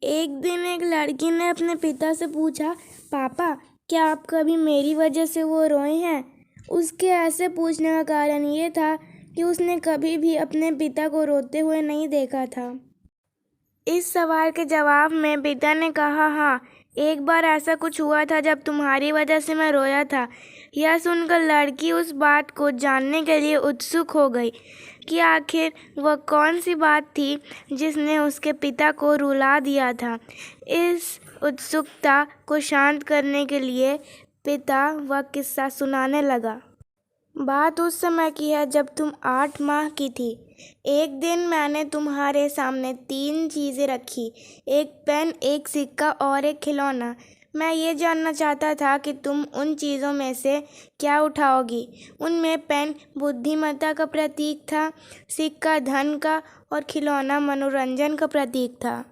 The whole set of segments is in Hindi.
एक दिन एक लड़की ने अपने पिता से पूछा, पापा क्या आप कभी मेरी वजह से वो रोए हैं? उसके ऐसे पूछने का कारण ये था कि उसने कभी भी अपने पिता को रोते हुए नहीं देखा था। इस सवाल के जवाब में पिता ने कहा, हाँ, एक बार ऐसा कुछ हुआ था जब तुम्हारी वजह से मैं रोया था। यह सुनकर लड़की उस बात को जानने के लिए उत्सुक हो गई कि आखिर वह कौन सी बात थी जिसने उसके पिता को रुला दिया था। इस उत्सुकता को शांत करने के लिए पिता वह किस्सा सुनाने लगा। बात उस समय की है जब तुम 8 माह की थी। एक दिन मैंने तुम्हारे सामने 3 चीज़ें रखी, एक पेन, एक सिक्का और एक खिलौना। मैं ये जानना चाहता था कि तुम उन चीज़ों में से क्या उठाओगी। उनमें पेन बुद्धिमत्ता का प्रतीक था, सिक्का धन का और खिलौना मनोरंजन का प्रतीक था।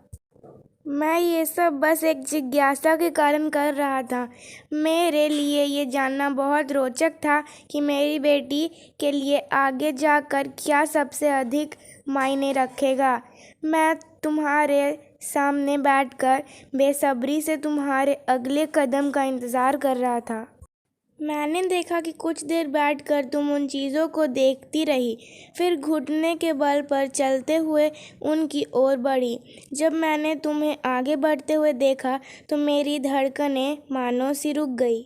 मैं ये सब बस एक जिज्ञासा के कारण कर रहा था। मेरे लिए ये जानना बहुत रोचक था कि मेरी बेटी के लिए आगे जाकर क्या सबसे अधिक मायने रखेगा। मैं तुम्हारे सामने बैठकर बेसब्री से तुम्हारे अगले कदम का इंतज़ार कर रहा था। मैंने देखा कि कुछ देर बैठकर तुम उन चीज़ों को देखती रही, फिर घुटने के बल पर चलते हुए उनकी ओर बढ़ी। जब मैंने तुम्हें आगे बढ़ते हुए देखा तो मेरी धड़कनें मानो सी रुक गई।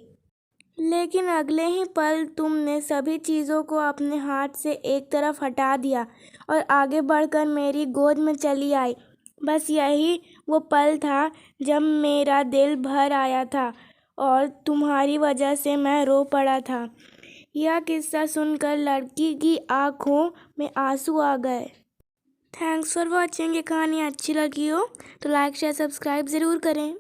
लेकिन अगले ही पल तुमने सभी चीज़ों को अपने हाथ से एक तरफ हटा दिया और आगे बढ़कर मेरी गोद में चली आई। बस यही वो पल था जब मेरा दिल भर आया था और तुम्हारी वजह से मैं रो पड़ा था। यह किस्सा सुनकर लड़की की आंखों में आंसू आ गए। Thanks for watching. ये कहानी अच्छी लगी हो तो लाइक शेयर सब्सक्राइब ज़रूर करें।